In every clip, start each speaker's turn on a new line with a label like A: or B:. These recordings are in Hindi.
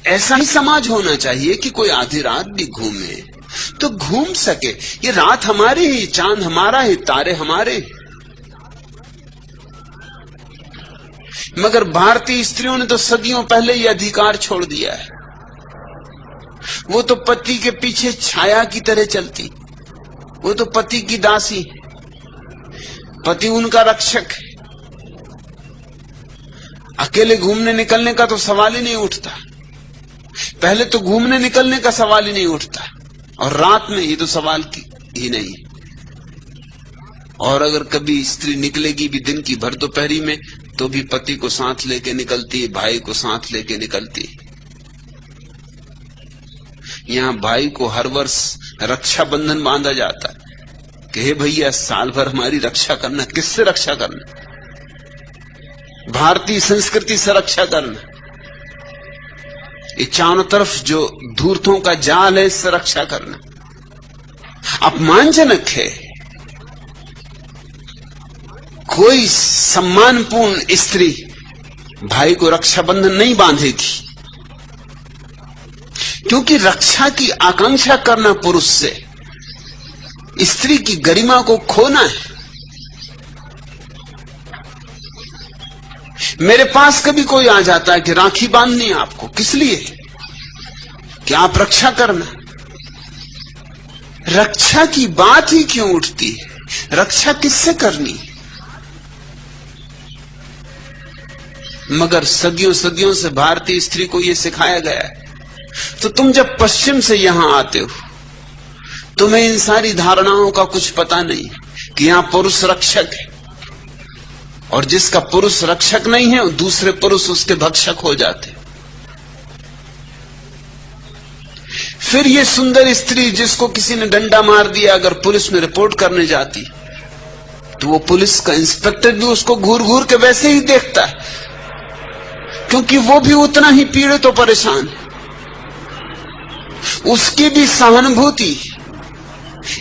A: ऐसा ही समाज होना चाहिए कि कोई आधी रात भी घूमे तो घूम सके। ये रात हमारी ही, चांद हमारा ही, तारे हमारे। मगर भारतीय स्त्रियों ने तो सदियों पहले ही अधिकार छोड़ दिया है। वो तो पति के पीछे छाया की तरह चलती, वो तो पति की दासी, पति उनका रक्षक है। अकेले घूमने निकलने का तो सवाल ही नहीं उठता। पहले तो घूमने निकलने का सवाल ही नहीं उठता, और रात में ये तो सवाल ही नहीं। और अगर कभी स्त्री निकलेगी भी दिन की भर दोपहरी में, तो भी पति को साथ लेके निकलती है, भाई को साथ लेके निकलती है। यहां भाई को हर वर्ष रक्षाबंधन बांधा जाता है कि हे भैया साल भर हमारी रक्षा करना। किससे रक्षा करना? भारतीय संस्कृति से रक्षा करना। ये चारों तरफ जो धूर्तों का जाल है, इससे रक्षा करना अपमानजनक है। कोई सम्मानपूर्ण स्त्री भाई को रक्षाबंधन नहीं बांधेगी, क्योंकि रक्षा की आकांक्षा करना पुरुष से स्त्री की गरिमा को खोना है। मेरे पास कभी कोई आ जाता है कि राखी बांधनी है आपको, किस लिए? कि आप रक्षा करना। रक्षा की बात ही क्यों उठती है? रक्षा किससे करनी? मगर सदियों सदियों से भारतीय स्त्री को यह सिखाया गया है। तो तुम जब पश्चिम से यहां आते हो, तुम्हें इन सारी धारणाओं का कुछ पता नहीं कि यहां पुरुष रक्षक है, और जिसका पुरुष रक्षक नहीं है, दूसरे पुरुष उसके भक्षक हो जाते। फिर ये सुंदर स्त्री जिसको किसी ने डंडा मार दिया, अगर पुलिस में रिपोर्ट करने जाती, तो वो पुलिस का इंस्पेक्टर भी उसको घूर घूर के वैसे ही देखता है, क्योंकि वो भी उतना ही पीड़ित और परेशान है। उसकी भी सहानुभूति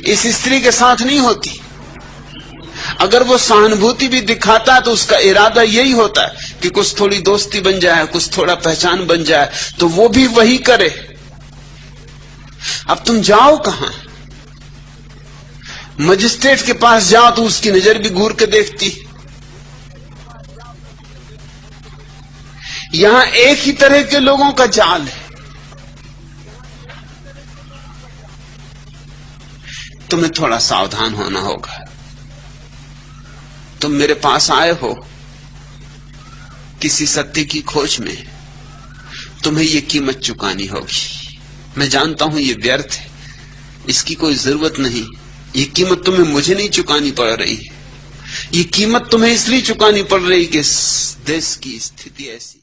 A: इस स्त्री के साथ नहीं होती। अगर वो सहानुभूति भी दिखाता तो उसका इरादा यही होता है कि कुछ थोड़ी दोस्ती बन जाए, कुछ थोड़ा पहचान बन जाए, तो वो भी वही करे। अब तुम जाओ कहां? मजिस्ट्रेट के पास जाओ तो उसकी नजर भी घूर के देखती। यहां एक ही तरह के लोगों का जाल है। तुम्हें थोड़ा सावधान होना होगा। तुम मेरे पास आए हो किसी सत्य की खोज में, तुम्हें यह कीमत चुकानी होगी। मैं जानता हूं यह व्यर्थ है, इसकी कोई जरूरत नहीं। ये कीमत तुम्हें मुझे नहीं चुकानी पड़ रही है, ये कीमत तुम्हें इसलिए चुकानी पड़ रही कि इस देश की स्थिति ऐसी